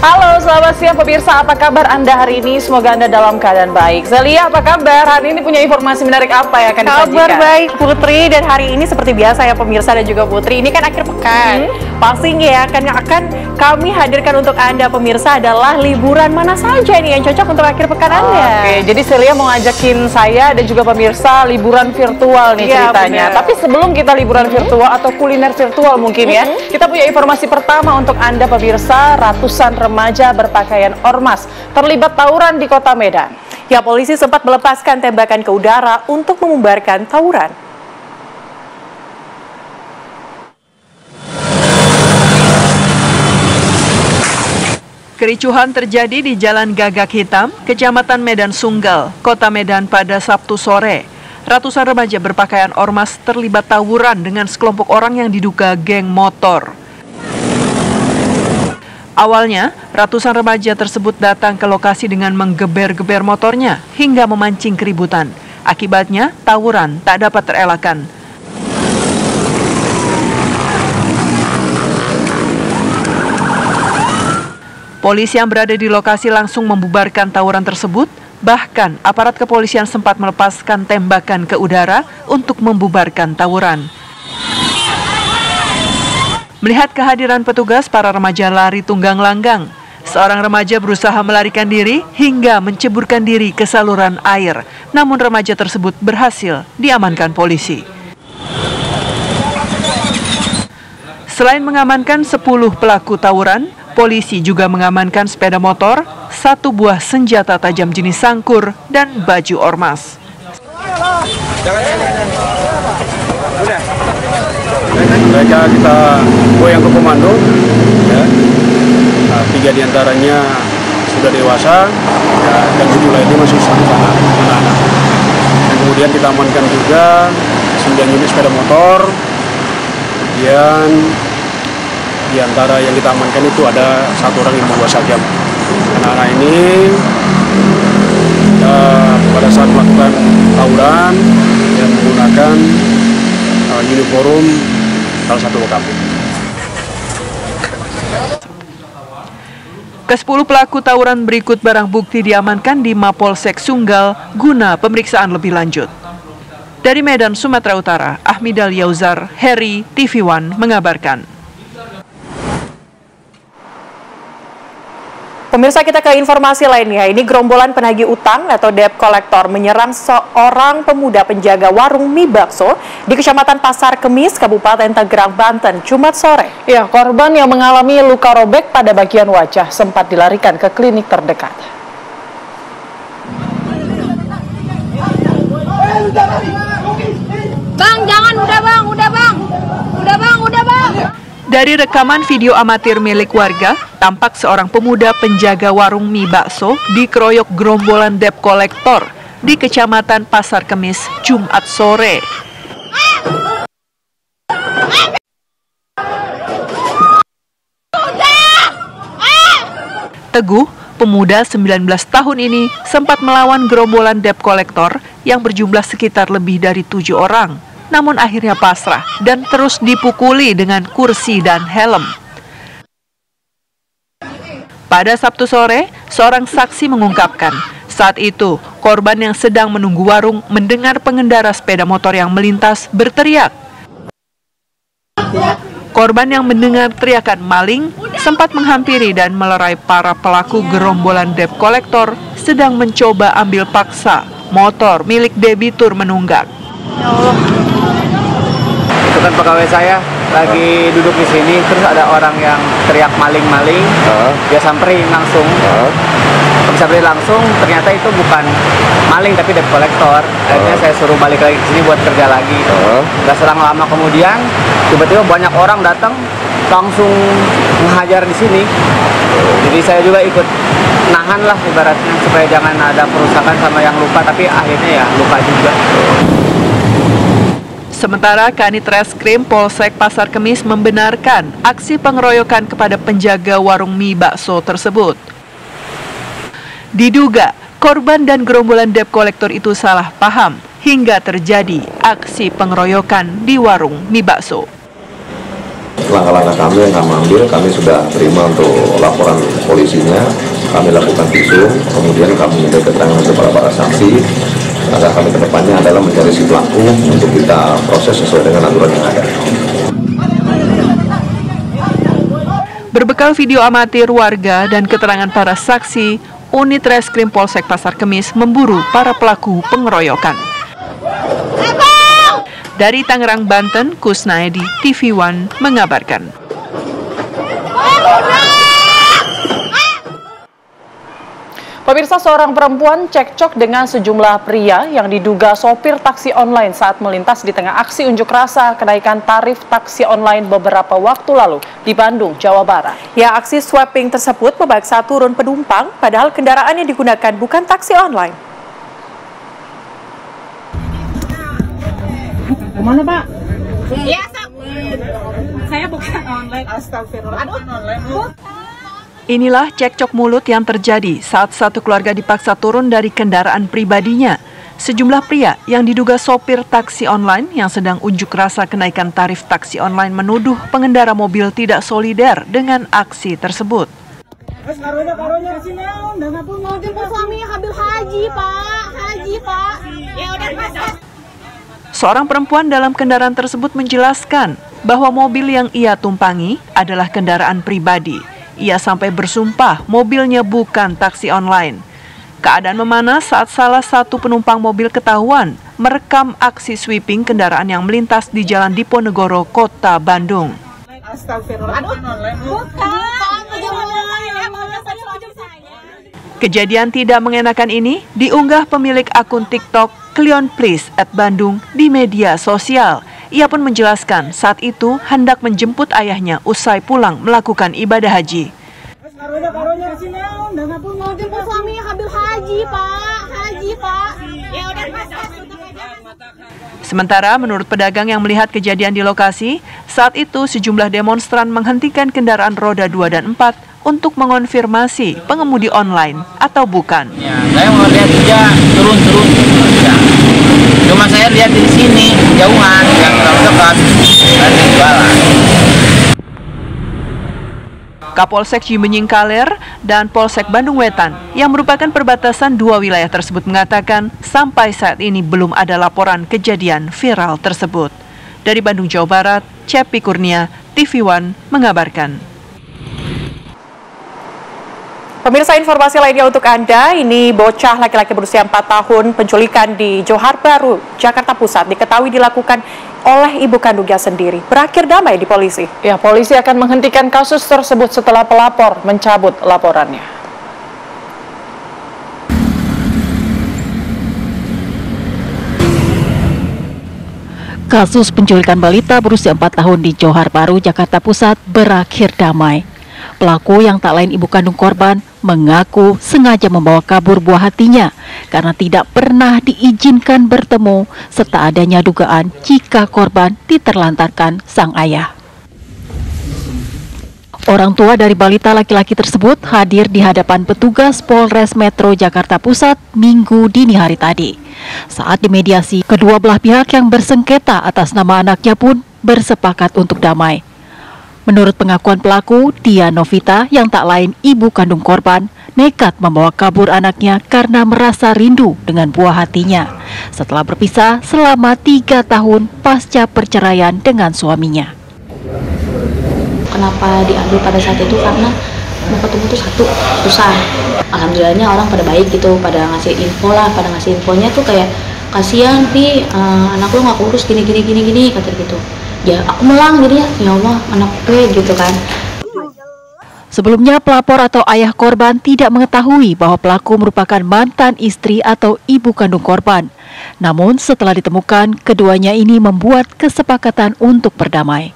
Halo, selamat siang pemirsa. Apa kabar Anda hari ini? Semoga Anda dalam keadaan baik. Zelia, apa kabar? Hari ini punya informasi menarik apa yang akan disajikan? Kabar baik, Putri. Dan hari ini seperti biasa ya pemirsa dan juga Putri, ini kan akhir pekan. Pastinya ya akan kami hadirkan untuk Anda pemirsa adalah liburan mana saja nih yang cocok untuk akhir pekan Anda. Oke, jadi Zelia mau ngajakin saya dan juga pemirsa liburan virtual nih ceritanya. Bener. Tapi sebelum kita liburan virtual atau kuliner virtual mungkin ya, kita punya informasi pertama untuk Anda pemirsa. Ratusan remaja berpakaian ormas terlibat tawuran di kota Medan. Ya, polisi sempat melepaskan tembakan ke udara untuk membubarkan tawuran. Kericuhan terjadi di Jalan Gagak Hitam, Kecamatan Medan Sunggal, Kota Medan pada Sabtu sore. Ratusan remaja berpakaian ormas terlibat tawuran dengan sekelompok orang yang diduga geng motor. Awalnya, ratusan remaja tersebut datang ke lokasi dengan menggeber-geber motornya hingga memancing keributan. Akibatnya, tawuran tak dapat terelakkan. Polisi yang berada di lokasi langsung membubarkan tawuran tersebut. Bahkan, aparat kepolisian sempat melepaskan tembakan ke udara untuk membubarkan tawuran. Melihat kehadiran petugas, para remaja lari tunggang langgang. Seorang remaja berusaha melarikan diri hingga menceburkan diri ke saluran air. Namun remaja tersebut berhasil diamankan polisi. Selain mengamankan 10 pelaku tawuran, polisi juga mengamankan sepeda motor, 1 buah senjata tajam jenis sangkur, dan baju ormas. Mereka kita goyang ke komando, ya. 3 diantaranya sudah dewasa, ya, dan 7 lainnya masih anak-anak. Dan kemudian kita amankan juga 9 unit sepeda motor. Kemudian di antara yang kita amankan itu ada 1 orang yang membawa sajam. Anak-anak ini pada saat melakukan tawuran yang menggunakan uniform salah satu OKP. Ke-10 pelaku tawuran berikut barang bukti diamankan di Mapolsek Sunggal guna pemeriksaan lebih lanjut. Dari Medan, Sumatera Utara, Ahmidal Yauzar, Heri, TV One mengabarkan. Pemirsa, kita ke informasi lainnya. Ini gerombolan penagih utang atau debt collector menyerang seorang pemuda penjaga warung mie bakso di Kecamatan Pasar Kemis, Kabupaten Tangerang, Banten, Jumat sore. Ya, korban yang mengalami luka robek pada bagian wajah sempat dilarikan ke klinik terdekat. Bang, jangan, udah bang. Dari rekaman video amatir milik warga, tampak seorang pemuda penjaga warung mie bakso dikeroyok gerombolan debt collector di Kecamatan Pasar Kemis, Jumat sore. Teguh, pemuda 19 tahun ini sempat melawan gerombolan debt collector yang berjumlah sekitar lebih dari 7 orang. Namun akhirnya pasrah dan terus dipukuli dengan kursi dan helm. Pada Sabtu sore, seorang saksi mengungkapkan, saat itu korban yang sedang menunggu warung mendengar pengendara sepeda motor yang melintas berteriak. Korban yang mendengar teriakan maling sempat menghampiri dan melerai para pelaku gerombolan debt collector sedang mencoba ambil paksa motor milik debitur menunggak. Ya Allah. Itu kan pegawai saya lagi duduk di sini, terus ada orang yang teriak maling-maling, dia samperin langsung. Samperin langsung, ternyata itu bukan maling tapi debt collector. Akhirnya saya suruh balik lagi ke sini buat kerja lagi. Gak selang lama kemudian, tiba-tiba banyak orang datang langsung menghajar di sini. Jadi saya juga ikut nahan lah ibaratnya supaya jangan ada perusakan sama yang luka, tapi akhirnya ya luka juga. Sementara Kanit Reskrim Polsek Pasar Kemis membenarkan aksi pengeroyokan kepada penjaga warung mie bakso tersebut. Diduga korban dan gerombolan debt collector itu salah paham hingga terjadi aksi pengeroyokan di warung mie bakso. Langkah-langkah kami yang kami ambil, kami sudah terima untuk laporan polisinya, kami lakukan visum, kemudian kami minta keterangan kepada para saksi. Langkah kami ke depannya adalah mencari si pelaku untuk kita proses sesuai dengan aturan yang ada. Berbekal video amatir warga dan keterangan para saksi, unit Reskrim Polsek Pasar Kemis memburu para pelaku pengeroyokan. Dari Tangerang, Banten, Kusnaedi, TV One mengabarkan. Pemirsa, seorang perempuan cekcok dengan sejumlah pria yang diduga sopir taksi online saat melintas di tengah aksi unjuk rasa kenaikan tarif taksi online beberapa waktu lalu di Bandung, Jawa Barat. Ya, aksi swapping tersebut memaksa turun penumpang, padahal kendaraan yang digunakan bukan taksi online. Kemana, Pak? Iya, saya bukan online. Astagfirullah. Aduh, online. Inilah cekcok mulut yang terjadi saat satu keluarga dipaksa turun dari kendaraan pribadinya. Sejumlah pria yang diduga sopir taksi online yang sedang unjuk rasa kenaikan tarif taksi online menuduh pengendara mobil tidak solider dengan aksi tersebut. Suaminya habis haji, Pak. Haji, Pak. Ya udah, Mas. Seorang perempuan dalam kendaraan tersebut menjelaskan bahwa mobil yang ia tumpangi adalah kendaraan pribadi. Ia sampai bersumpah mobilnya bukan taksi online. Keadaan memanas saat salah satu penumpang mobil ketahuan merekam aksi sweeping kendaraan yang melintas di Jalan Diponegoro, Kota Bandung. Astagfirullah. Aduh, Kejadian tidak mengenakan ini diunggah pemilik akun TikTok Cleon Please @Bandung di media sosial. Ia pun menjelaskan saat itu hendak menjemput ayahnya usai pulang melakukan ibadah haji. Suaminya habis haji, Pak. Haji, Pak. Ya udah, Mas. Sementara menurut pedagang yang melihat kejadian di lokasi, saat itu sejumlah demonstran menghentikan kendaraan roda 2 dan 4 untuk mengonfirmasi pengemudi online atau bukan. Ya, saya mau lihat dia turun. Ya. Cuma saya lihat di sini jauhan, yang terlalu dekat dan jualan. Kapolsek Cibenying Kaler dan Polsek Bandung Wetan yang merupakan perbatasan dua wilayah tersebut mengatakan sampai saat ini belum ada laporan kejadian viral tersebut. Dari Bandung, Jawa Barat, Cepi Kurnia, TV One mengabarkan. Pemirsa, informasi lainnya untuk Anda, ini bocah laki-laki berusia 4 tahun penculikan di Johar Baru, Jakarta Pusat diketahui dilakukan oleh ibu kandungnya sendiri. Berakhir damai di polisi. Ya, polisi akan menghentikan kasus tersebut setelah pelapor mencabut laporannya. Kasus penculikan balita berusia 4 tahun di Johar Baru, Jakarta Pusat berakhir damai. Pelaku yang tak lain ibu kandung korban mengaku sengaja membawa kabur buah hatinya karena tidak pernah diizinkan bertemu serta adanya dugaan jika korban diterlantarkan sang ayah. Orang tua dari balita laki-laki tersebut hadir di hadapan petugas Polres Metro Jakarta Pusat Minggu dini hari tadi. Saat dimediasi, kedua belah pihak yang bersengketa atas nama anaknya pun bersepakat untuk damai. Menurut pengakuan pelaku, Tia Novita yang tak lain ibu kandung korban nekat membawa kabur anaknya karena merasa rindu dengan buah hatinya setelah berpisah selama 3 tahun pasca perceraian dengan suaminya. Kenapa diambil pada saat itu? Karena mau ketemu tuh susah. Alhamdulillahnya orang pada baik gitu, pada ngasih info lah, pada ngasih infonya tuh kayak kasihan Pi, anak lu nggak kurus gini kata gitu. Ya aku melang jadinya, ya Allah anak gue gitu kan. Sebelumnya pelapor atau ayah korban tidak mengetahui bahwa pelaku merupakan mantan istri atau ibu kandung korban. Namun setelah ditemukan, keduanya ini membuat kesepakatan untuk berdamai.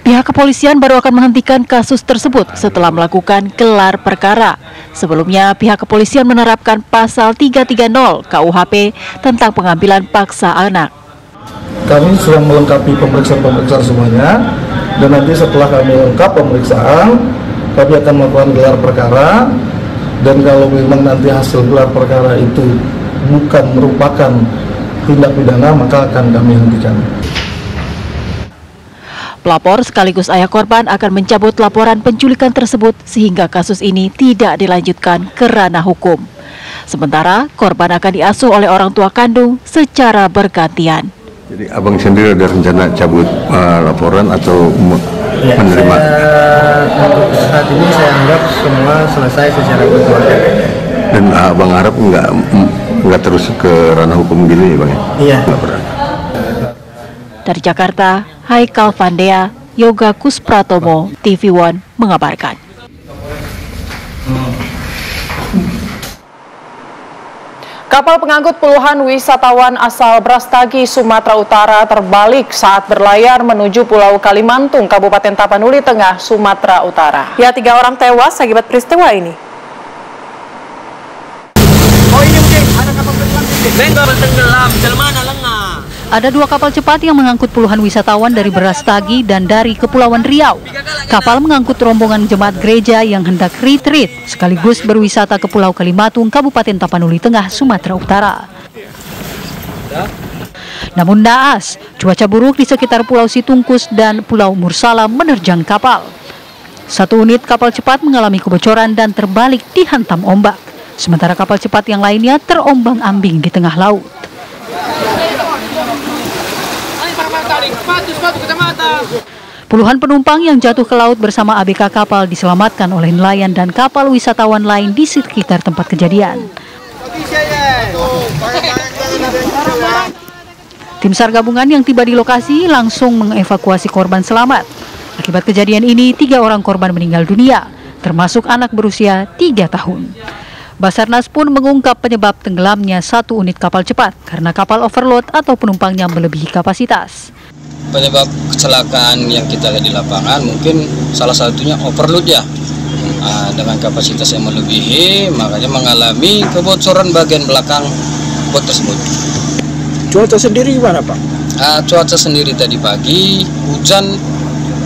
Pihak kepolisian baru akan menghentikan kasus tersebut setelah melakukan gelar perkara. Sebelumnya, pihak kepolisian menerapkan pasal 330 KUHP tentang pengambilan paksa anak. Kami sedang melengkapi pemeriksaan semuanya, dan nanti setelah kami lengkap pemeriksaan, kami akan melakukan gelar perkara, dan kalau memang nanti hasil gelar perkara itu bukan merupakan tindak pidana, maka akan kami hentikan. Pelapor sekaligus ayah korban akan mencabut laporan penculikan tersebut sehingga kasus ini tidak dilanjutkan ke ranah hukum. Sementara korban akan diasuh oleh orang tua kandung secara bergantian. Jadi abang sendiri ada rencana cabut laporan atau menerima? Untuk saat ini saya anggap semua selesai secara kekeluargaan. Dan abang harap nggak terus ke ranah hukum gini, bang? Iya. Nggak pernah. Dari Jakarta, Haikal Vandea, Yoga Kuspratomo, TV One mengabarkan. Kapal pengangkut puluhan wisatawan asal Brastagi, Sumatera Utara terbalik saat berlayar menuju Pulau Kalimantung, Kabupaten Tapanuli Tengah, Sumatera Utara. Ya, 3 orang tewas akibat peristiwa ini. Ada 2 kapal cepat yang mengangkut puluhan wisatawan dari Brastagi dan dari Kepulauan Riau. Kapal mengangkut rombongan jemaat gereja yang hendak retreat sekaligus berwisata ke Pulau Kalimantung, Kabupaten Tapanuli Tengah, Sumatera Utara. Namun naas, cuaca buruk di sekitar Pulau Situngkus dan Pulau Mursala menerjang kapal. 1 unit kapal cepat mengalami kebocoran dan terbalik dihantam ombak. Sementara kapal cepat yang lainnya terombang-ambing di tengah laut. Puluhan penumpang yang jatuh ke laut bersama ABK kapal diselamatkan oleh nelayan dan kapal wisatawan lain di sekitar tempat kejadian. Tim SAR gabungan yang tiba di lokasi langsung mengevakuasi korban selamat. Akibat kejadian ini, 3 orang korban meninggal dunia, termasuk anak berusia 3 tahun. Basarnas pun mengungkap penyebab tenggelamnya 1 unit kapal cepat karena kapal overload atau penumpangnya melebihi kapasitas. Penyebab kecelakaan yang kita lihat di lapangan mungkin salah satunya overload ya. Dengan kapasitas yang melebihi, makanya mengalami kebocoran bagian belakang bot tersebut. Cuaca sendiri gimana, Pak? Cuaca sendiri tadi pagi hujan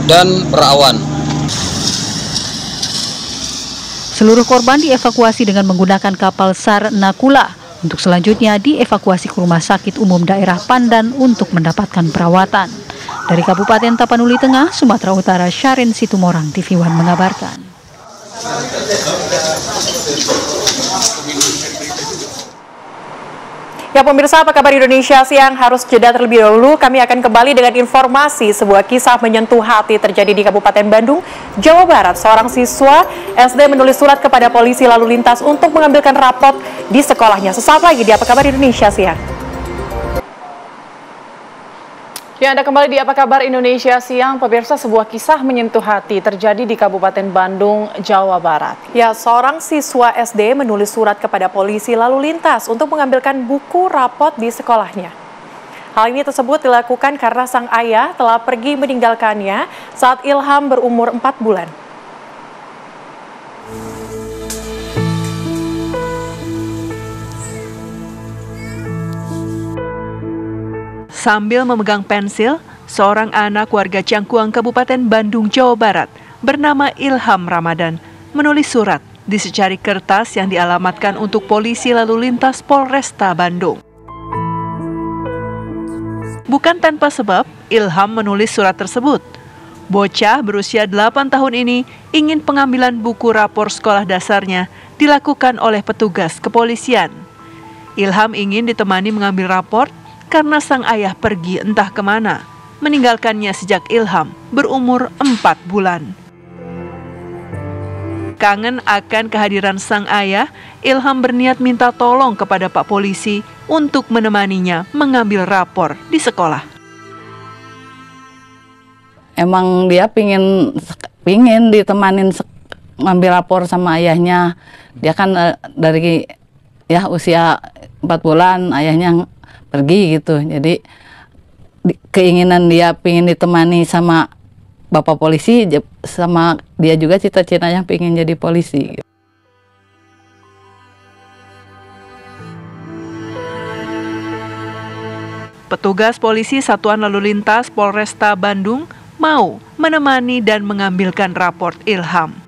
dan berawan. Seluruh korban dievakuasi dengan menggunakan kapal SAR Nakula. Untuk selanjutnya dievakuasi ke Rumah Sakit Umum Daerah Pandan untuk mendapatkan perawatan. Dari Kabupaten Tapanuli Tengah, Sumatera Utara, Syarin Situmorang, TV One mengabarkan. Ya pemirsa, apa kabar Indonesia Siang? Harus jeda terlebih dahulu. Kami akan kembali dengan informasi sebuah kisah menyentuh hati terjadi di Kabupaten Bandung, Jawa Barat. Seorang siswa SD menulis surat kepada polisi lalu lintas untuk mengambilkan rapot di sekolahnya. Sesaat lagi di Apa Kabar Indonesia Siang. Ya, Anda kembali di Apa Kabar Indonesia Siang. Pemirsa, sebuah kisah menyentuh hati terjadi di Kabupaten Bandung, Jawa Barat. Ya, seorang siswa SD menulis surat kepada polisi lalu lintas untuk mengambilkan buku rapot di sekolahnya. Hal ini tersebut dilakukan karena sang ayah telah pergi meninggalkannya saat Ilham berumur 4 bulan. Sambil memegang pensil, seorang anak warga Cangkuang, Kabupaten Bandung, Jawa Barat, bernama Ilham Ramadan, menulis surat di secari kertas yang dialamatkan untuk polisi lalu lintas Polresta Bandung. Bukan tanpa sebab, Ilham menulis surat tersebut. Bocah berusia 8 tahun ini ingin pengambilan buku rapor sekolah dasarnya dilakukan oleh petugas kepolisian. Ilham ingin ditemani mengambil raport karena sang ayah pergi entah kemana, meninggalkannya sejak Ilham berumur 4 bulan. Kangen akan kehadiran sang ayah, Ilham berniat minta tolong kepada Pak Polisi untuk menemaninya mengambil rapor di sekolah. Emang dia pingin ditemanin ngambil rapor sama ayahnya. Dia kan dari usia 4 bulan ayahnya pergi gitu, jadi keinginan dia pingin ditemani sama bapak polisi, sama dia juga cita-citanya pingin jadi polisi. Petugas polisi Satuan Lalu Lintas Polresta Bandung mau menemani dan mengambilkan raport Ilham.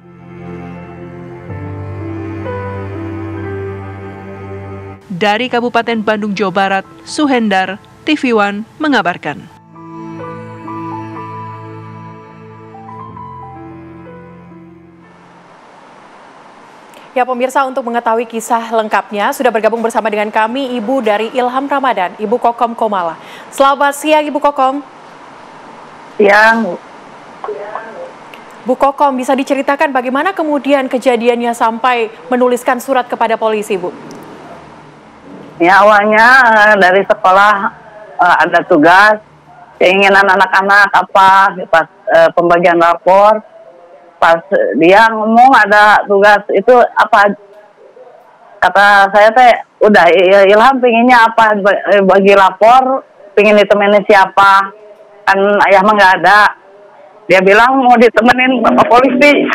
Dari Kabupaten Bandung, Jawa Barat, Suhendar, TV One mengabarkan. Ya pemirsa, untuk mengetahui kisah lengkapnya sudah bergabung bersama dengan kami Ibu dari Ilham Ramadan, Ibu Kokom Komala. Selamat siang Ibu Kokom. Siang. Bu Kokom, bisa diceritakan bagaimana kemudian kejadiannya sampai menuliskan surat kepada polisi, Bu? Ya awalnya dari sekolah ada tugas, keinginan anak-anak apa pas pembagian rapor. Pas dia ngomong ada tugas itu apa, kata saya teh udah Ilham pinginnya apa bagi lapor, pingin ditemenin siapa, kan ayah mah nggak ada. Dia bilang mau ditemenin bapak polisi.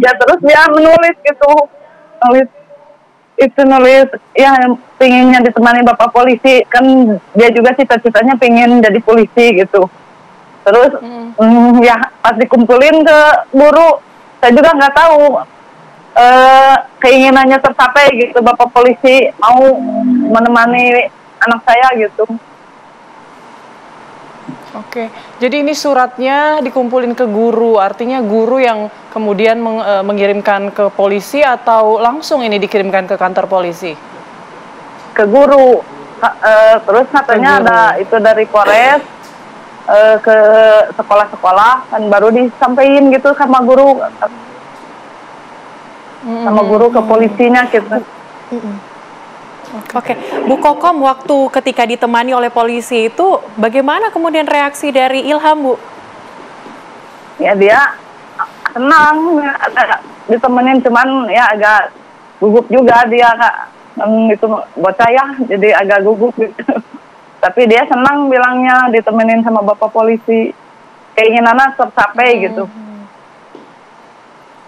Ya terus dia menulis gitu, nulis ya pinginnya ditemani bapak polisi, kan dia juga cita-citanya pingin jadi polisi gitu. Terus ya pas dikumpulin ke guru, saya juga nggak tahu keinginannya tercapai gitu, bapak polisi mau menemani anak saya gitu. Oke, jadi ini suratnya dikumpulin ke guru, artinya guru yang kemudian mengirimkan ke polisi atau langsung ini dikirimkan ke kantor polisi? Ke guru, terus katanya ada itu dari Polres ke sekolah-sekolah, kan baru disampaikan gitu sama guru, ke polisinya gitu. Oke, Bu Kokom, waktu ketika ditemani oleh polisi itu bagaimana kemudian reaksi dari Ilham, Bu? Ya dia senang ditemenin, cuman ya agak gugup juga dia, itu bocah ya, jadi agak gugup gitu. Tapi dia senang bilangnya ditemenin sama bapak polisi, keinginannya tercapai gitu.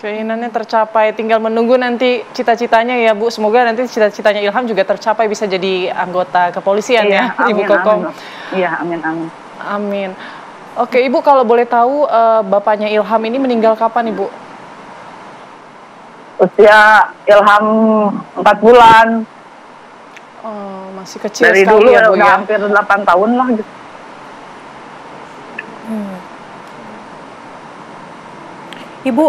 Keinginannya tercapai, tinggal menunggu nanti cita-citanya ya Bu. Semoga nanti cita-citanya Ilham juga tercapai, bisa jadi anggota kepolisian ya, amin, Ibu Kokom. Iya, amin, amin. Amin. Oke, Ibu kalau boleh tahu bapaknya Ilham ini meninggal kapan, Ibu? Usia Ilham 4 bulan. Oh, masih kecil dari sekali dulu ya, Bu, udah ya? hampir 8 tahun lah gitu. Ibu,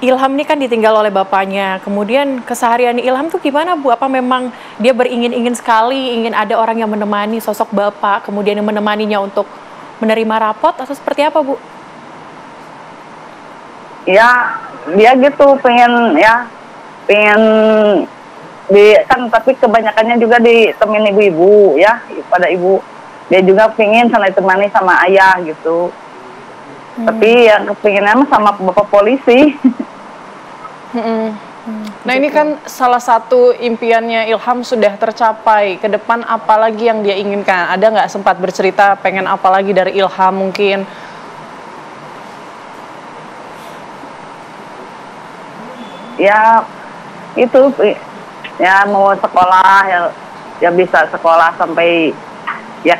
Ilham ini kan ditinggal oleh bapaknya, kemudian keseharian Ilham tuh gimana, Bu? Apa memang dia beringin-ingin sekali, ingin ada orang yang menemani sosok bapak, kemudian yang menemaninya untuk menerima rapot, atau seperti apa, Bu? Ya, dia gitu, pengen tapi kebanyakannya juga ditemenin ibu-ibu ya, pada ibu. Dia juga pengen ditemani sama ayah gitu. Tapi yang kepinginnya mah sama bapak polisi. Nah ini kan salah satu impiannya Ilham sudah tercapai. Ke depan apa lagi yang dia inginkan? Ada nggak sempat bercerita pengen apa lagi dari Ilham mungkin? Ya itu ya mau sekolah ya bisa sekolah sampai ya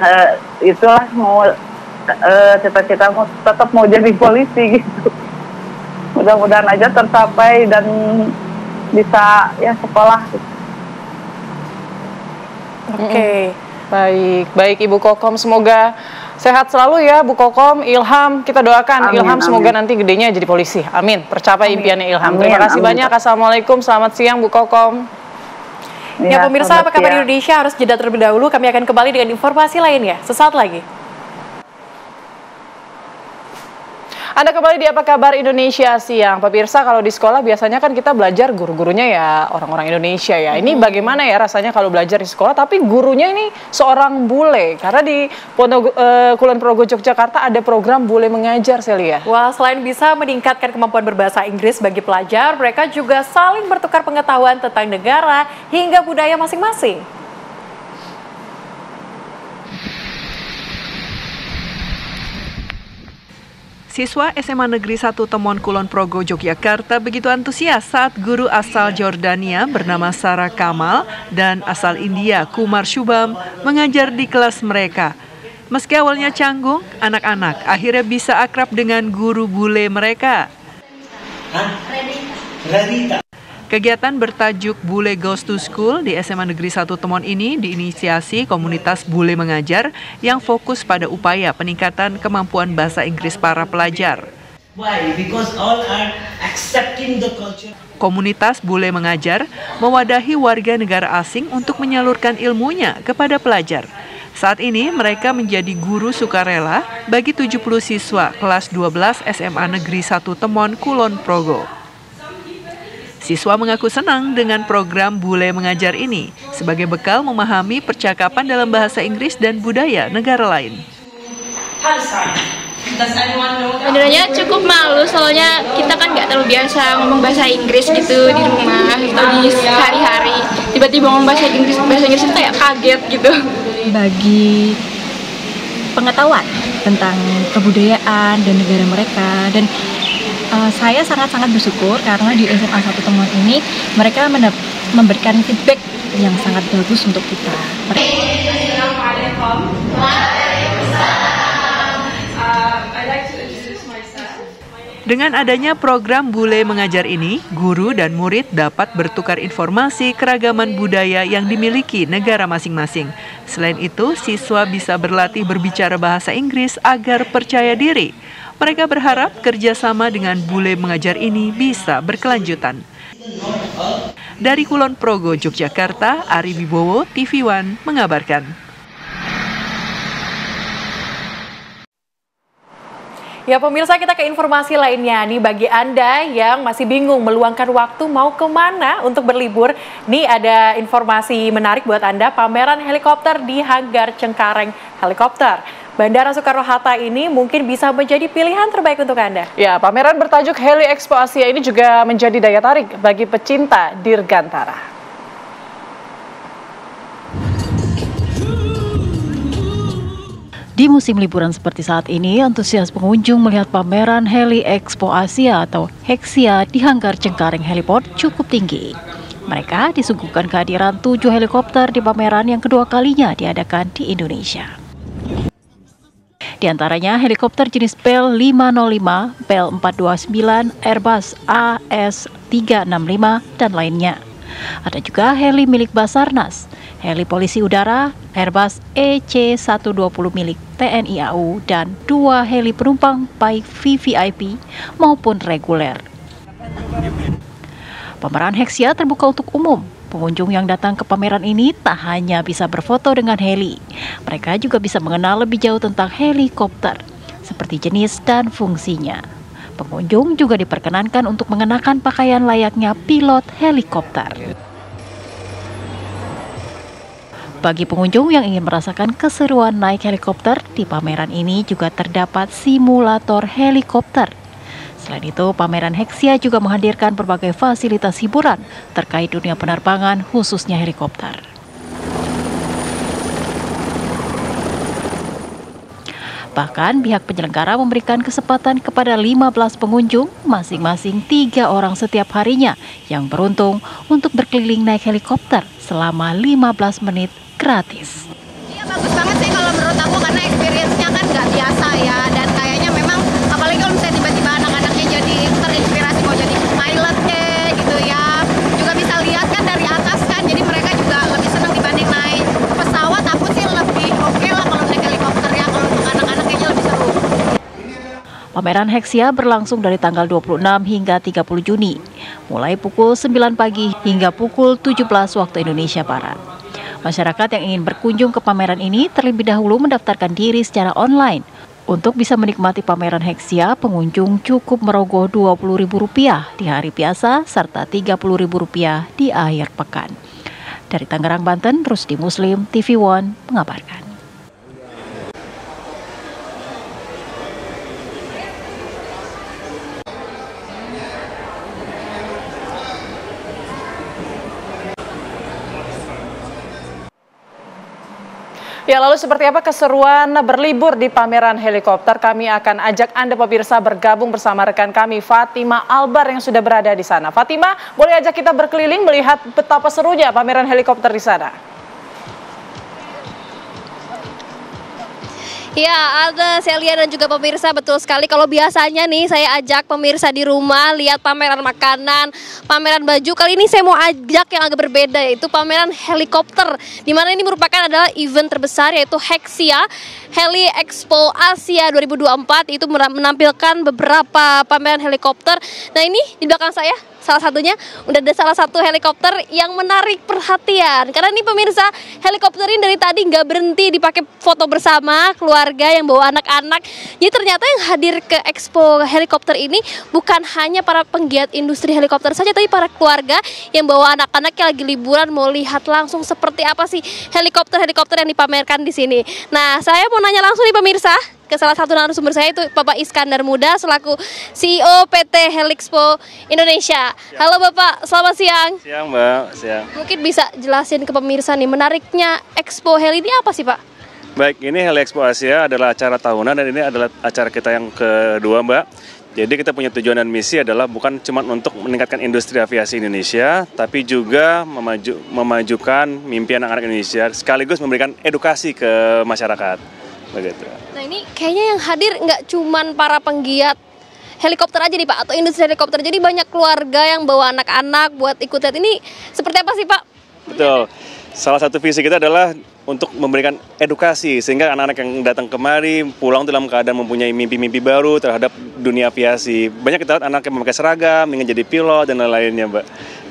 itulah, mau cita-cita tetap mau jadi polisi gitu. Mudah-mudahan aja tercapai dan bisa ya sekolah gitu. Oke. Baik Ibu Kokom, semoga sehat selalu ya Bu Kokom. Ilham, kita doakan Amin, Ilham semoga amin. nanti gedenya jadi polisi. Amin, tercapai impiannya Ilham. Amin, Terima kasih amin. banyak. Assalamualaikum, selamat siang Bu Kokom. Ya pemirsa, apa kabar Indonesia? Harus jeda terlebih dahulu, kami akan kembali dengan informasi lainnya sesaat lagi. Anda kembali di Apa Kabar Indonesia Siang. Pemirsa, kalau di sekolah biasanya kan kita belajar guru-gurunya ya orang-orang Indonesia ya. Ini bagaimana ya rasanya kalau belajar di sekolah, tapi gurunya ini seorang bule. Karena di Kulon Progo, Yogyakarta ada program Bule Mengajar, Celia. Wah, selain bisa meningkatkan kemampuan berbahasa Inggris bagi pelajar, mereka juga saling bertukar pengetahuan tentang negara hingga budaya masing-masing. Siswa SMA Negeri 1 Temon Kulon Progo, Yogyakarta begitu antusias saat guru asal Jordania bernama Sarah Kamal dan asal India Kumar Shubham mengajar di kelas mereka. Meski awalnya canggung, anak-anak akhirnya bisa akrab dengan guru bule mereka. Kegiatan bertajuk Bule Goes to School di SMA Negeri 1 Temon ini diinisiasi komunitas Bule Mengajar yang fokus pada upaya peningkatan kemampuan bahasa Inggris para pelajar. Why? Because all are accepting the culture. Komunitas Bule Mengajar mewadahi warga negara asing untuk menyalurkan ilmunya kepada pelajar. Saat ini mereka menjadi guru sukarela bagi 70 siswa kelas 12 SMA Negeri 1 Temon, Kulon Progo. Siswa mengaku senang dengan program Bule Mengajar ini sebagai bekal memahami percakapan dalam bahasa Inggris dan budaya negara lain. Sebenarnya cukup malu, soalnya kita kan nggak terlalu biasa ngomong bahasa Inggris gitu di rumah atau di sehari-hari. Tiba-tiba ngomong bahasa Inggris itu kayak kaget gitu. Bagi pengetahuan tentang kebudayaan dan negara mereka, dan saya sangat-sangat bersyukur karena di SMA 1 Temon ini mereka memberikan feedback yang sangat bagus untuk kita. Dengan adanya program Bule Mengajar ini, guru dan murid dapat bertukar informasi keragaman budaya yang dimiliki negara masing-masing. Selain itu, siswa bisa berlatih berbicara bahasa Inggris agar percaya diri. Mereka berharap kerjasama dengan Bule Mengajar ini bisa berkelanjutan. Dari Kulon Progo, Yogyakarta, Ari Wibowo, TV One mengabarkan. Ya pemirsa, kita ke informasi lainnya nih. Bagi Anda yang masih bingung meluangkan waktu mau kemana untuk berlibur, nih ada informasi menarik buat Anda, pameran helikopter di Hanggar Cengkareng Helikopter. Bandara Soekarno-Hatta ini mungkin bisa menjadi pilihan terbaik untuk Anda. Ya, pameran bertajuk Heli Expo Asia ini juga menjadi daya tarik bagi pecinta dirgantara. Di musim liburan seperti saat ini, antusias pengunjung melihat pameran Heli Expo Asia atau Hexia di Hanggar Cengkareng Heliport cukup tinggi. Mereka disuguhkan kehadiran 7 helikopter di pameran yang kedua kalinya diadakan di Indonesia. Di antaranya helikopter jenis Bell 505, Bell 429, Airbus AS365, dan lainnya. Ada juga heli milik Basarnas, heli polisi udara, Airbus EC-120 milik TNI AU, dan 2 heli penumpang baik VVIP maupun reguler. Pameran Hexia terbuka untuk umum. Pengunjung yang datang ke pameran ini tak hanya bisa berfoto dengan heli, mereka juga bisa mengenal lebih jauh tentang helikopter, seperti jenis dan fungsinya. Pengunjung juga diperkenankan untuk mengenakan pakaian layaknya pilot helikopter. Bagi pengunjung yang ingin merasakan keseruan naik helikopter, di pameran ini juga terdapat simulator helikopter. Selain itu, pameran Hexia juga menghadirkan berbagai fasilitas hiburan terkait dunia penerbangan, khususnya helikopter. Bahkan pihak penyelenggara memberikan kesempatan kepada 15 pengunjung, masing-masing 3 orang setiap harinya, yang beruntung untuk berkeliling naik helikopter selama 15 menit gratis. Iya, bagus banget sih kalau menurut aku, karena experience-nya kan nggak biasa ya, dan kayaknya memang apalagi kalau misalnya tiba-tiba anak-anaknya jadi terinspirasi mau jadi pilot gitu ya, juga bisa lihat kan dari atas kan, jadi mereka juga lebih senang dibanding naik pesawat. Aku sih lebih oke lah kalau naik helikopter ya, kalau untuk anak-anak kayaknya lebih seru. Pameran Hexia berlangsung dari tanggal 26 hingga 30 Juni, mulai pukul 9 pagi hingga pukul 17 waktu Indonesia Barat. Masyarakat yang ingin berkunjung ke pameran ini terlebih dahulu mendaftarkan diri secara online. Untuk bisa menikmati pameran Hexia, pengunjung cukup merogoh Rp20.000 di hari biasa serta Rp30.000 di akhir pekan. Dari Tangerang, Banten, Rusdi Muslim, TV One mengabarkan. Ya, lalu seperti apa keseruan berlibur di pameran helikopter? Kami akan ajak Anda pemirsa bergabung bersama rekan kami Fatima Albar yang sudah berada di sana. Fatima, boleh ajak kita berkeliling melihat betapa serunya pameran helikopter di sana? Ya, ada Celia dan juga pemirsa, betul sekali. Kalau biasanya nih saya ajak pemirsa di rumah lihat pameran makanan, pameran baju. Kali ini saya mau ajak yang agak berbeda, yaitu pameran helikopter. Di mana ini merupakan adalah event terbesar, yaitu Hexia Heli Expo Asia 2024. Itu menampilkan beberapa pameran helikopter. Nah, ini di belakang saya salah satunya udah ada salah satu helikopter yang menarik perhatian, karena nih pemirsa, helikopter ini dari tadi nggak berhenti dipakai foto bersama keluarga yang bawa anak-anak. Jadi ternyata yang hadir ke Expo helikopter ini bukan hanya para penggiat industri helikopter saja, tapi para keluarga yang bawa anak-anak yang lagi liburan mau lihat langsung seperti apa sih helikopter-helikopter yang dipamerkan di sini. Nah, saya mau nanya langsung nih pemirsa ke salah satu narasumber saya, itu Bapak Iskandar Muda selaku CEO PT Helixpo Indonesia. Halo Bapak, selamat siang. Siang Mbak, siang. Mungkin bisa jelasin ke pemirsa nih, menariknya Expo Heli ini apa sih Pak? Baik, ini Heli Expo Asia adalah acara tahunan dan ini adalah acara kita yang kedua Mbak. Jadi kita punya tujuan dan misi adalah bukan cuma untuk meningkatkan industri aviasi Indonesia, tapi juga memajukan mimpi anak-anak Indonesia, sekaligus memberikan edukasi ke masyarakat. Begitu. Nah, ini kayaknya yang hadir nggak cuman para penggiat helikopter aja nih Pak, atau industri helikopter, jadi banyak keluarga yang bawa anak-anak buat ikut lihat. Ini seperti apa sih Pak? Betul. Salah satu visi kita adalah untuk memberikan edukasi sehingga anak-anak yang datang kemari pulang dalam keadaan mempunyai mimpi-mimpi baru terhadap dunia aviasi. Banyak kita lihat anak yang memakai seragam, ingin jadi pilot dan lain-lainnya, Mbak.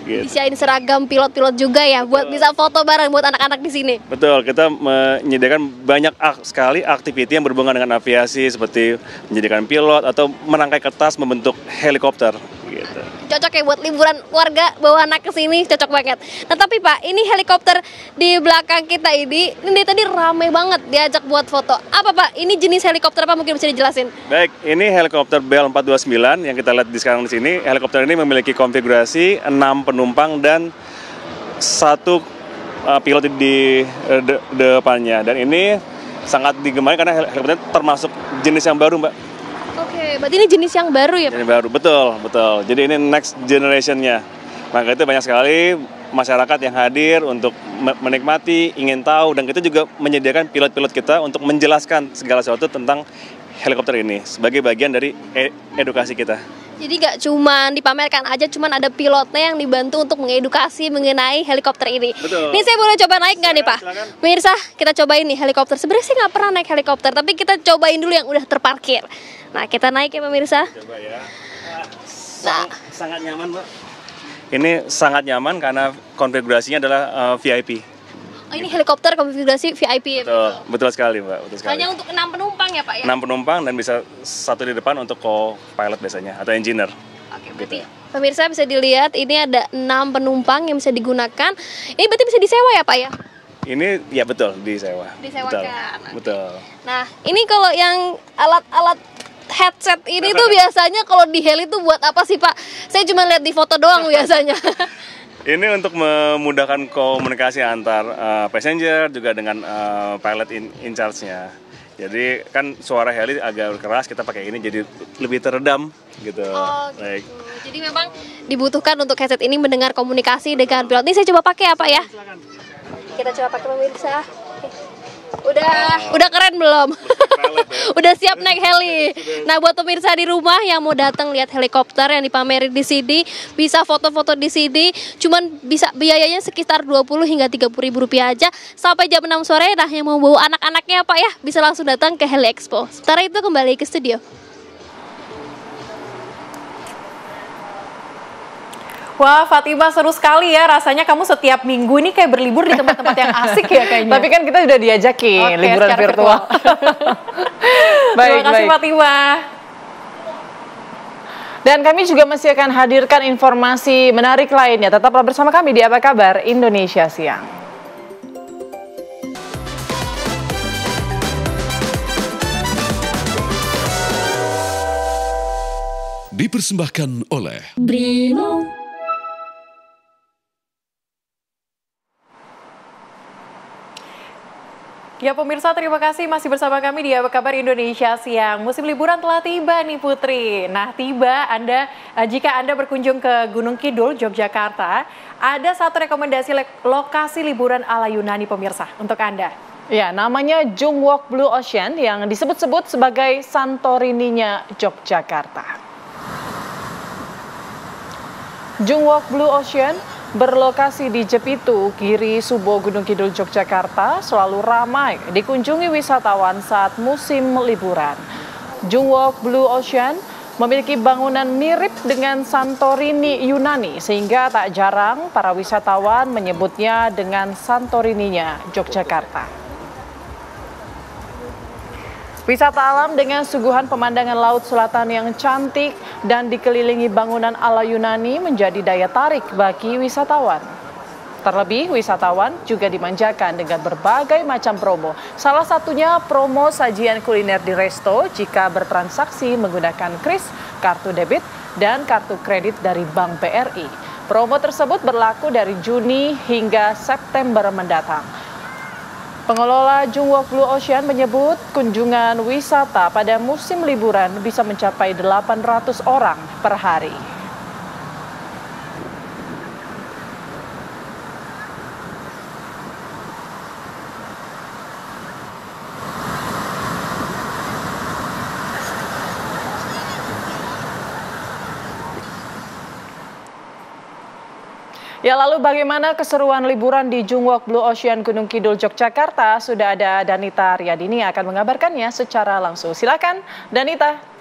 Gitu. Disiain seragam pilot-pilot juga ya, buat bisa foto bareng buat anak-anak di sini. Betul, kita menyediakan banyak sekali aktiviti yang berhubungan dengan aviasi, seperti menyediakan pilot atau merangkai kertas membentuk helikopter. Gitu. Cocok ya buat liburan keluarga, bawa anak ke sini, cocok banget. Nah tapi Pak, ini helikopter di belakang kita ini tadi ramai banget diajak buat foto. Apa Pak? Ini jenis helikopter apa, mungkin bisa dijelasin? Baik, ini helikopter Bell 429 yang kita lihat sekarang di sini. Helikopter ini memiliki konfigurasi 6 penumpang dan 1 pilot di depannya. Dan ini sangat digemari karena helikopter termasuk jenis yang baru, Mbak. Oke, berarti ini jenis yang baru ya Pak? Jenis baru, betul. Jadi ini next generation-nya. Maka itu banyak sekali masyarakat yang hadir untuk menikmati, ingin tahu, dan kita juga menyediakan pilot-pilot kita untuk menjelaskan segala sesuatu tentang helikopter ini sebagai bagian dari edukasi kita. Jadi nggak cuma dipamerkan aja, cuman ada pilotnya yang dibantu untuk mengedukasi mengenai helikopter ini. Betul. Ini saya boleh coba naik nggak nih Pak? Silakan. Pemirsa, kita cobain nih helikopter. Sebenarnya saya nggak pernah naik helikopter, tapi kita cobain dulu yang udah terparkir. Nah, kita naik ya pemirsa. Coba ya. Nah, sangat nyaman, Mbak. Ini sangat nyaman karena konfigurasinya adalah VIP. Oh, ini helikopter konfigurasi VIP ya? Betul sekali, Mbak. Betul sekali. Hanya untuk 6 penumpang ya Pak ya? 6 penumpang dan bisa 1 di depan untuk co-pilot biasanya atau engineer. Oke, berarti pemirsa bisa dilihat ini ada 6 penumpang yang bisa digunakan. Ini berarti bisa disewa ya Pak ya? Ini ya betul, disewa. Disewakan. Betul. Nah, ini kalau yang alat-alat headset ini tuh biasanya kalau di heli tuh buat apa sih Pak? Saya cuma lihat di foto doang biasanya. Ini untuk memudahkan komunikasi antar passenger juga dengan pilot in charge-nya. Jadi kan suara heli agak keras, kita pakai ini jadi lebih teredam gitu. Oh, gitu. Baik. Jadi memang dibutuhkan untuk headset ini mendengar komunikasi dengan pilot. Ini saya coba pakai apa ya? Kita coba pakai pemirsa. Udah keren belum? Udah siap naik heli. Nah, buat pemirsa di rumah yang mau datang lihat helikopter yang dipamerin di sini, bisa foto-foto di sini. Cuman bisa biayanya sekitar 20 hingga 30 ribu rupiah aja sampai jam 6 sore. Nah, yang mau bawa anak-anaknya Pak ya, bisa langsung datang ke Heli Expo. Sementara itu kembali ke studio. Wah, Fatimah, seru sekali ya. Rasanya kamu setiap minggu ini kayak berlibur di tempat-tempat yang asik ya kayaknya. Tapi kan kita udah diajakin liburan virtual. Terima kasih Fatimah. Dan kami juga masih akan hadirkan informasi menarik lainnya. Tetaplah bersama kami di Apa Kabar Indonesia Siang. Dipersembahkan oleh Brimo. Ya pemirsa, terima kasih masih bersama kami di Apa Kabar Indonesia Siang. Musim liburan telah tiba nih Putri. Nah, jika Anda berkunjung ke Gunung Kidul, Yogyakarta, ada satu rekomendasi lokasi liburan ala Yunani pemirsa untuk Anda. Ya, namanya Jungwook Blue Ocean yang disebut-sebut sebagai Santorininya Yogyakarta. Jungwook Blue Ocean berlokasi di Jepitu, Giri Subo, Gunung Kidul, Yogyakarta, selalu ramai dikunjungi wisatawan saat musim liburan. Jungwook Blue Ocean memiliki bangunan mirip dengan Santorini Yunani, sehingga tak jarang para wisatawan menyebutnya dengan Santorininya Yogyakarta. Wisata alam dengan suguhan pemandangan laut selatan yang cantik dan dikelilingi bangunan ala Yunani menjadi daya tarik bagi wisatawan. Terlebih, wisatawan juga dimanjakan dengan berbagai macam promo. Salah satunya promo sajian kuliner di resto jika bertransaksi menggunakan kris, kartu debit, dan kartu kredit dari Bank BRI. Promo tersebut berlaku dari Juni hingga September mendatang. Pengelola Jungwook Blue Ocean menyebut kunjungan wisata pada musim liburan bisa mencapai 800 orang per hari. Ya, lalu bagaimana keseruan liburan di Jungwook Blue Ocean Gunung Kidul, Yogyakarta? Sudah ada Danita Riyadini yang akan mengabarkannya secara langsung. Silakan, Danita.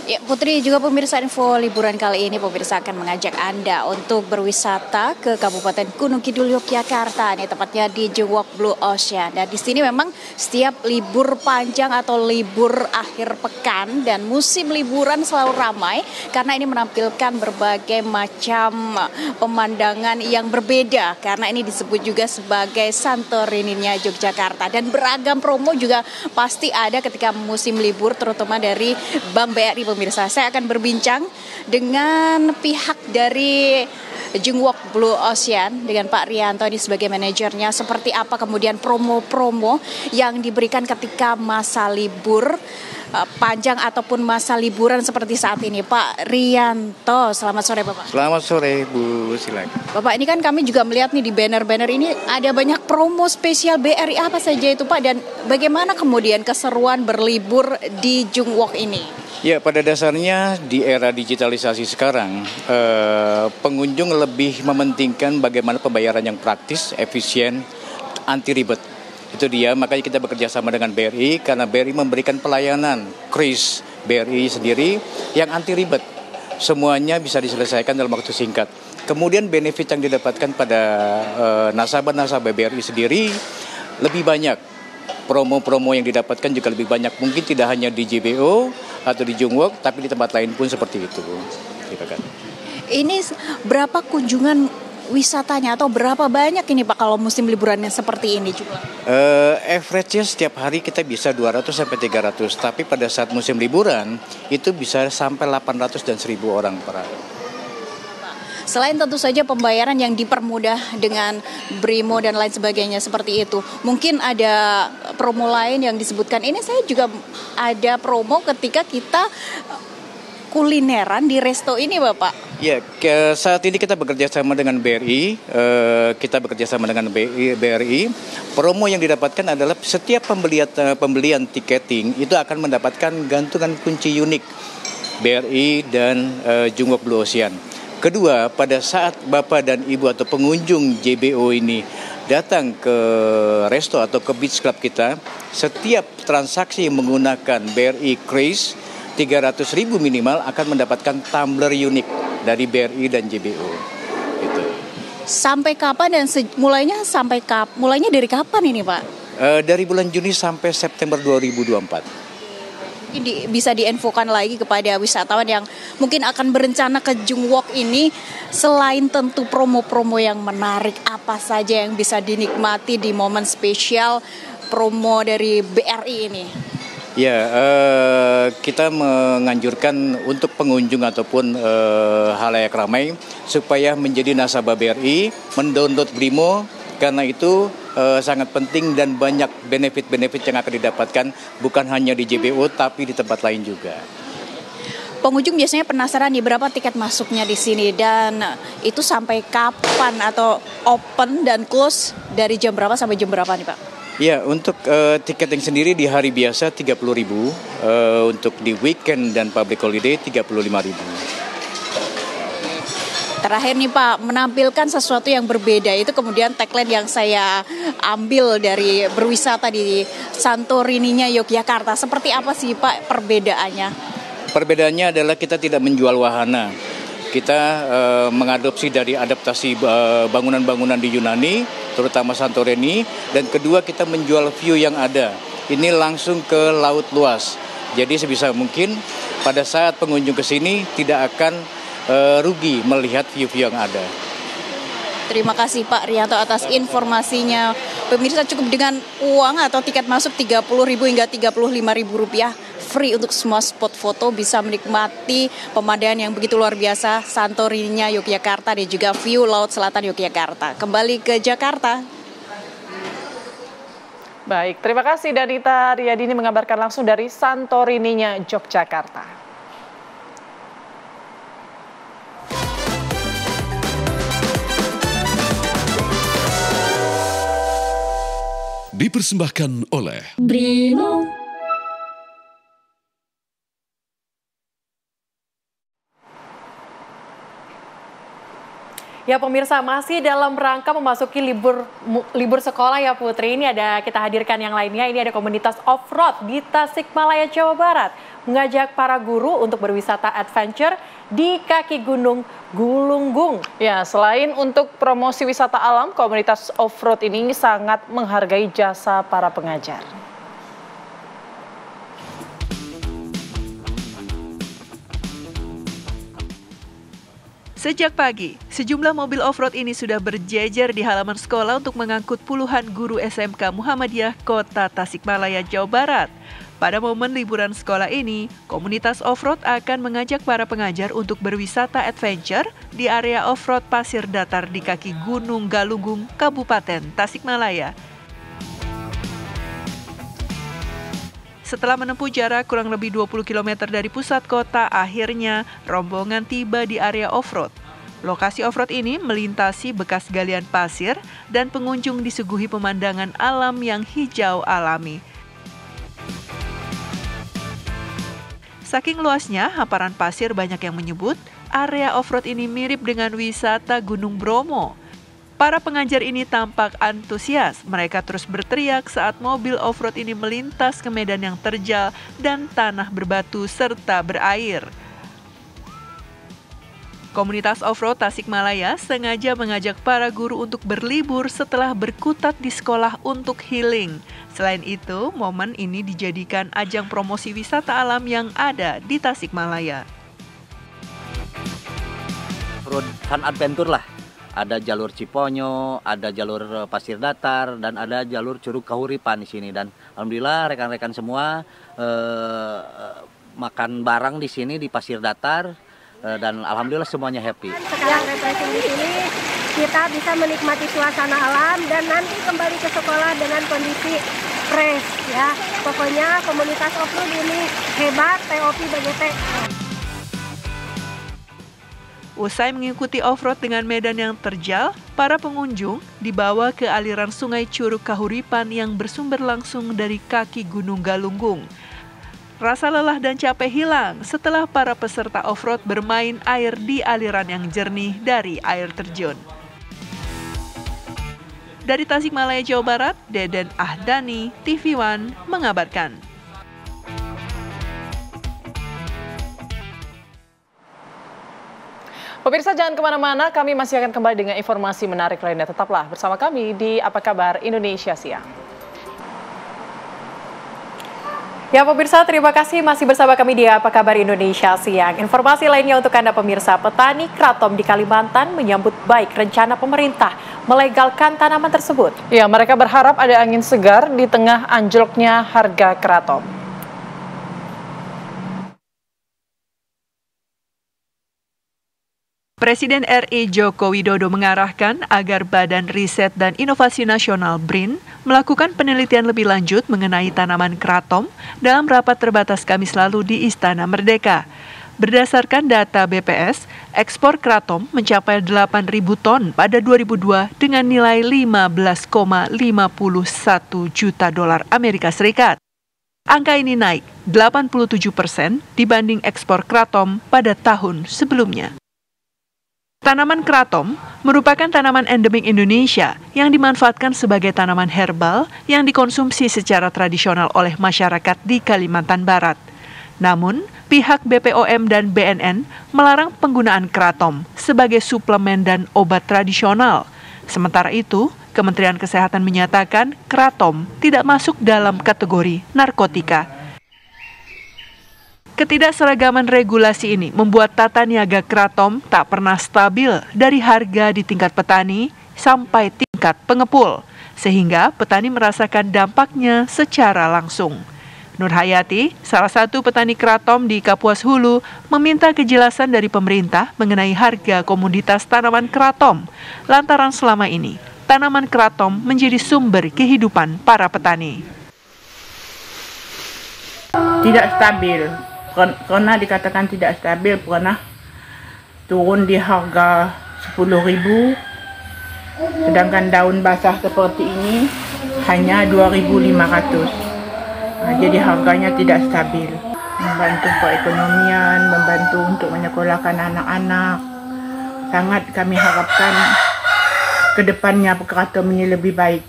Ya, Putri, juga pemirsa info liburan kali ini pemirsa akan mengajak Anda untuk berwisata ke Kabupaten Gunung Kidul, Yogyakarta, nih tepatnya di Jungwook Blue Ocean. Dan di sini memang setiap libur panjang atau libur akhir pekan dan musim liburan selalu ramai karena ini menampilkan berbagai macam pemandangan yang berbeda karena ini disebut juga sebagai Santorininya Yogyakarta, dan beragam promo juga pasti ada ketika musim libur terutama dari Bank BRI. Pemirsa, saya akan berbincang dengan pihak dari Jungwook Blue Ocean dengan Pak Rianto ini sebagai manajernya, seperti apa kemudian promo-promo yang diberikan ketika masa libur panjang ataupun masa liburan seperti saat ini. Pak Rianto, selamat sore Bapak. Selamat sore Bu, silakan. Bapak, ini kan kami juga melihat nih di banner-banner ini ada banyak promo spesial BRI, apa saja itu Pak, dan bagaimana kemudian keseruan berlibur di Jungwook ini? Ya, pada dasarnya di era digitalisasi sekarang, pengunjung lebih mementingkan bagaimana pembayaran yang praktis, efisien, anti ribet. Itu dia, makanya kita bekerja sama dengan BRI karena BRI memberikan pelayanan kris BRI sendiri yang anti ribet. Semuanya bisa diselesaikan dalam waktu singkat. Kemudian benefit yang didapatkan pada nasabah-nasabah BRI sendiri lebih banyak. Promo-promo yang didapatkan juga lebih banyak. Mungkin tidak hanya di JBO atau di Jungwook, tapi di tempat lain pun seperti itu. Gitu kan. Ini berapa kunjungan wisatanya atau berapa banyak ini Pak kalau musim liburannya seperti ini juga? Average-nya setiap hari kita bisa 200 sampai 300, tapi pada saat musim liburan itu bisa sampai 800 dan 1000 orang per hari. Selain tentu saja pembayaran yang dipermudah dengan Brimo dan lain sebagainya seperti itu, mungkin ada promo lain yang disebutkan. Ini saya juga ada promo ketika kita kulineran di resto ini Bapak. Ya, saat ini kita bekerja sama dengan BRI, Promo yang didapatkan adalah setiap pembelian tiketing itu akan mendapatkan gantungan kunci unik BRI dan Jungwook Blue Ocean. Kedua, pada saat Bapak dan Ibu atau pengunjung JBO ini datang ke resto atau ke beach club kita, setiap transaksi yang menggunakan BRI Cruise 300.000 minimal akan mendapatkan tumbler unik dari BRI dan JBO. Gitu. Sampai kapan dan mulainya dari kapan ini Pak? Dari bulan Juni sampai September 2024. Bisa diinfokan lagi kepada wisatawan yang mungkin akan berencana ke Jungwook ini, selain tentu promo-promo yang menarik, apa saja yang bisa dinikmati di momen spesial promo dari BRI ini? Ya, kita menganjurkan untuk pengunjung ataupun halayak ramai supaya menjadi nasabah BRI, mendownload Brimo, karena itu sangat penting dan banyak benefit-benefit yang akan didapatkan bukan hanya di JBO tapi di tempat lain juga. pengunjung biasanya penasaran nih berapa tiket masuknya di sini dan itu sampai kapan atau open dan close dari jam berapa sampai jam berapa nih Pak? Ya, untuk tiketing sendiri di hari biasa 30.000, untuk di weekend dan public holiday 35.000. Terakhir nih Pak, menampilkan sesuatu yang berbeda, itu kemudian tagline yang saya ambil dari berwisata di Santorininya Yogyakarta. Seperti apa sih Pak perbedaannya? Perbedaannya adalah kita tidak menjual wahana. Kita mengadopsi dari adaptasi bangunan-bangunan di Yunani, terutama Santorini, dan kedua kita menjual view yang ada. Ini langsung ke laut luas. Jadi sebisa mungkin pada saat pengunjung ke sini tidak akan rugi melihat view-view yang ada. Terima kasih Pak Rianto atas informasinya. Pemirsa, cukup dengan uang atau tiket masuk 30.000 hingga 35.000 rupiah free untuk semua spot foto, bisa menikmati pemandangan yang begitu luar biasa Santorininya Yogyakarta dan juga view Laut Selatan Yogyakarta. Kembali ke Jakarta. Baik, terima kasih Danita Riyadini mengabarkan langsung dari Santorininya Yogyakarta. Dipersembahkan oleh Brimo. Ya pemirsa, masih dalam rangka memasuki libur sekolah ya Putri. Ini kita hadirkan yang lainnya. Ini ada komunitas off-road di Tasikmalaya, Jawa Barat, mengajak para guru untuk berwisata adventure di kaki Gunung Galunggung. Ya, selain untuk promosi wisata alam, komunitas off-road ini sangat menghargai jasa para pengajar. Sejak pagi, sejumlah mobil off-road ini sudah berjejer di halaman sekolah untuk mengangkut puluhan guru SMK Muhammadiyah Kota Tasikmalaya, Jawa Barat. Pada momen liburan sekolah ini, komunitas off-road akan mengajak para pengajar untuk berwisata adventure di area off-road pasir datar di kaki Gunung Galunggung, Kabupaten Tasikmalaya. Setelah menempuh jarak kurang lebih 20 km dari pusat kota, akhirnya rombongan tiba di area off-road. Lokasi off-road ini melintasi bekas galian pasir dan pengunjung disuguhi pemandangan alam yang hijau alami. Saking luasnya, hamparan pasir banyak yang menyebut area off-road ini mirip dengan wisata Gunung Bromo. Para pengajar ini tampak antusias. Mereka terus berteriak saat mobil off-road ini melintas ke medan yang terjal dan tanah berbatu serta berair. Komunitas off-road Tasikmalaya sengaja mengajak para guru untuk berlibur setelah berkutat di sekolah untuk healing. Selain itu, momen ini dijadikan ajang promosi wisata alam yang ada di Tasikmalaya. Road fun adventure lah. Ada jalur Ciponyo, ada jalur pasir datar, dan ada jalur Curug Kahuripan di sini. Dan alhamdulillah rekan-rekan semua makan barang di sini di pasir datar, dan alhamdulillah semuanya happy. Sekarang refreshing di sini kita bisa menikmati suasana alam dan nanti kembali ke sekolah dengan kondisi fresh ya. Pokoknya komunitas off-road ini hebat, TOP BGT. Usai mengikuti off-road dengan medan yang terjal, para pengunjung dibawa ke aliran sungai Curug Kahuripan yang bersumber langsung dari kaki Gunung Galunggung. Rasa lelah dan capek hilang setelah para peserta off-road bermain air di aliran yang jernih dari air terjun. Dari Tasikmalaya, Jawa Barat, Deden Ahdani, TV One mengabarkan. Pemirsa, jangan kemana-mana, kami masih akan kembali dengan informasi menarik lainnya. Tetaplah bersama kami di Apa Kabar Indonesia Siang. Ya pemirsa, terima kasih masih bersama kami di Apa Kabar Indonesia Siang. Informasi lainnya untuk Anda pemirsa, petani kratom di Kalimantan menyambut baik rencana pemerintah melegalkan tanaman tersebut. Ya, mereka berharap ada angin segar di tengah anjloknya harga kratom. Presiden RI Joko Widodo mengarahkan agar Badan Riset dan Inovasi Nasional BRIN melakukan penelitian lebih lanjut mengenai tanaman kratom dalam rapat terbatas Kamis lalu di Istana Merdeka. Berdasarkan data BPS, ekspor kratom mencapai 8.000 ton pada 2002 dengan nilai 15,51 juta dolar Amerika Serikat. Angka ini naik 87% dibanding ekspor kratom pada tahun sebelumnya. Tanaman kratom merupakan tanaman endemik Indonesia yang dimanfaatkan sebagai tanaman herbal yang dikonsumsi secara tradisional oleh masyarakat di Kalimantan Barat. Namun, pihak BPOM dan BNN melarang penggunaan kratom sebagai suplemen dan obat tradisional. Sementara itu, Kementerian Kesehatan menyatakan kratom tidak masuk dalam kategori narkotika. Ketidakseragaman regulasi ini membuat tata niaga kratom tak pernah stabil dari harga di tingkat petani sampai tingkat pengepul, sehingga petani merasakan dampaknya secara langsung. Nur Hayati, salah satu petani kratom di Kapuas Hulu, meminta kejelasan dari pemerintah mengenai harga komoditas tanaman kratom, lantaran selama ini tanaman kratom menjadi sumber kehidupan para petani. Tidak stabil, karena dikatakan tidak stabil, pernah turun di harga 10.000, sedangkan daun basah seperti ini hanya 2.500. Jadi harganya tidak stabil. Membantu perekonomian, membantu untuk menyekolahkan anak-anak. Sangat kami harapkan ke depannya kratom ini lebih baik.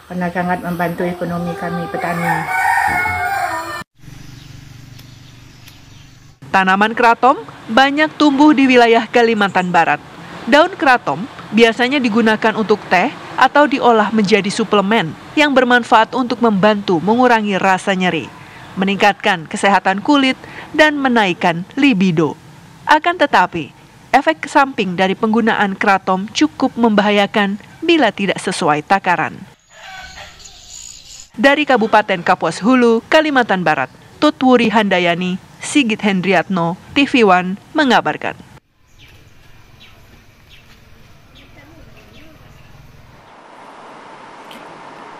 Karena sangat membantu ekonomi kami petani. Tanaman kratom banyak tumbuh di wilayah Kalimantan Barat. Daun kratom biasanya digunakan untuk teh atau diolah menjadi suplemen yang bermanfaat untuk membantu mengurangi rasa nyeri, meningkatkan kesehatan kulit, dan menaikkan libido. Akan tetapi, efek samping dari penggunaan kratom cukup membahayakan bila tidak sesuai takaran. Dari Kabupaten Kapuas Hulu, Kalimantan Barat, Tutwuri Handayani, Sigit Hendriatno, TV One mengabarkan.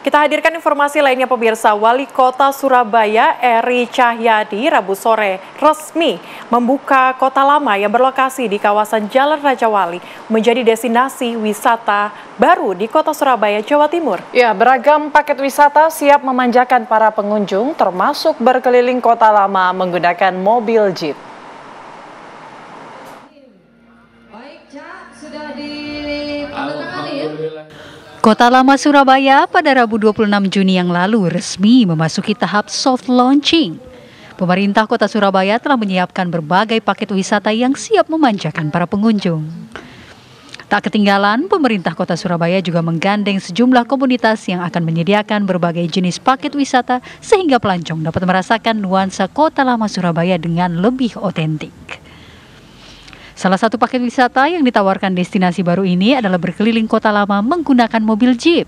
Kita hadirkan informasi lainnya pemirsa. Wali Kota Surabaya Eri Cahyadi Rabu sore resmi membuka kota lama yang berlokasi di kawasan Jalan Raja Wali menjadi destinasi wisata baru di Kota Surabaya, Jawa Timur. Ya, beragam paket wisata siap memanjakan para pengunjung termasuk berkeliling kota lama menggunakan mobil jeep. Kota Lama Surabaya pada Rabu 26 Juni yang lalu resmi memasuki tahap soft launching. Pemerintah Kota Surabaya telah menyiapkan berbagai paket wisata yang siap memanjakan para pengunjung. Tak ketinggalan, pemerintah Kota Surabaya juga menggandeng sejumlah komunitas yang akan menyediakan berbagai jenis paket wisata sehingga pelancong dapat merasakan nuansa Kota Lama Surabaya dengan lebih otentik. Salah satu paket wisata yang ditawarkan destinasi baru ini adalah berkeliling kota lama menggunakan mobil jeep.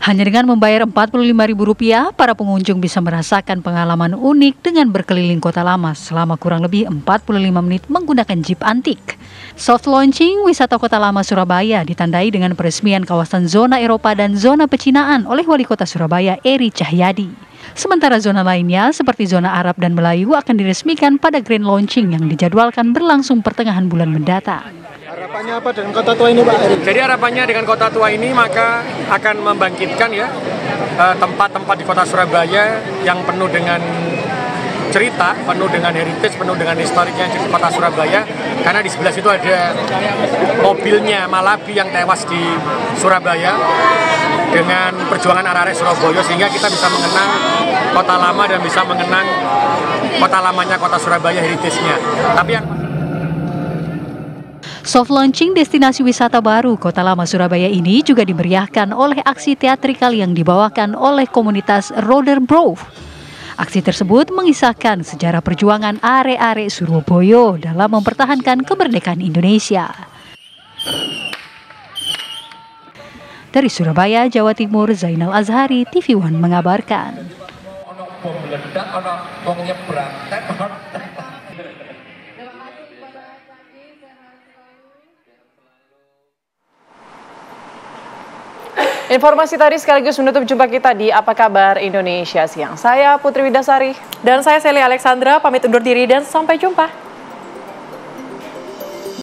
Hanya dengan membayar Rp45.000, para pengunjung bisa merasakan pengalaman unik dengan berkeliling kota lama selama kurang lebih 45 menit menggunakan jeep antik. Soft launching wisata Kota Lama Surabaya ditandai dengan peresmian kawasan zona Eropa dan zona pecinaan oleh Wali Kota Surabaya Eri Cahyadi. Sementara zona lainnya seperti zona Arab dan Melayu akan diresmikan pada grand launching yang dijadwalkan berlangsung pertengahan bulan mendatang. Harapannya apa dengan kota tua ini, Pak Eri? Jadi harapannya dengan kota tua ini maka akan membangkitkan ya tempat-tempat di kota Surabaya yang penuh dengan cerita, penuh dengan heritage, penuh dengan historiknya di kota Surabaya. Karena di sebelah situ ada mobilnya Malabi yang tewas di Surabaya dengan perjuangan arek-arek Surabaya, sehingga kita bisa mengenang kota lama dan bisa mengenang kota lamanya kota Surabaya, heritage-nya. Tapi yang soft launching destinasi wisata baru Kota Lama Surabaya ini juga dimeriahkan oleh aksi teatrikal yang dibawakan oleh komunitas Roder Bro. Aksi tersebut mengisahkan sejarah perjuangan arek-arek Surabaya dalam mempertahankan kemerdekaan Indonesia. Dari Surabaya, Jawa Timur, Zainal Azhari, TV One mengabarkan. Informasi tadi sekaligus menutup jumpa kita di Apa Kabar Indonesia Siang. Saya Putri Widasari. Dan saya Sally Alexandra, pamit undur diri dan sampai jumpa.